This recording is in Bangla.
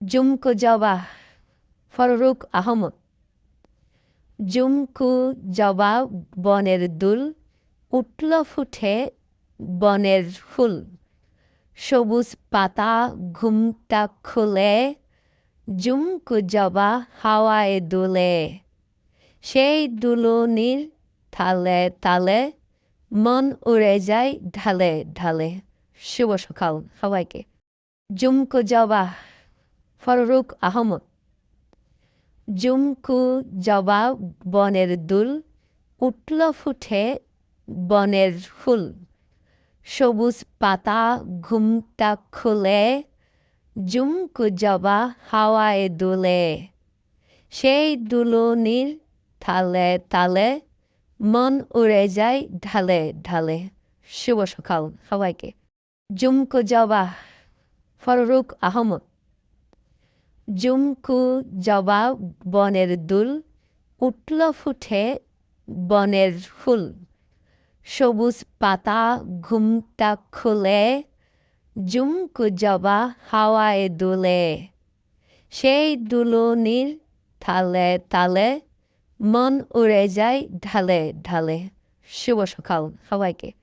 জুমকো জবা ফররুখ আহমদ। জুমকো জবা বনের দুল, উঠল ফুটে বনের ফুল। সবুজ পাতা ঘুমটা খুলে, জুমকো জবা হাওয়ায় দোলে। সেই দুলুনির তালে তালে মন উড়ে যায় ঢালে ঢালে। শুভ সকাল সবাইকে। জুমকো জবা ফররুখ আহমদ। জুমকো জবা বনের দুল, উঠল ফুটে বনের ফুল। সবুজ পাতা ঘুমটা খুলে, জুমকো জবা হাওয়ায় দোলে। সেই দুলুনির তালে তালে মন উড়ে যায় ঢালে ঢালে। শুভ সকাল সবাইকে। জুমকো জবা ফররুখ আহমদ। জুমকো জবা বনের দুল, উঠল ফুটে বনের ফুল। সবুজ পাতা ঘুমটা খুলে, জুমকো জবা হাওয়ায় দোলে। সেই দুলুনির তালে তালে মন উড়ে যায় ঢালে ঢালে। শুভ সকাল সবাইকে।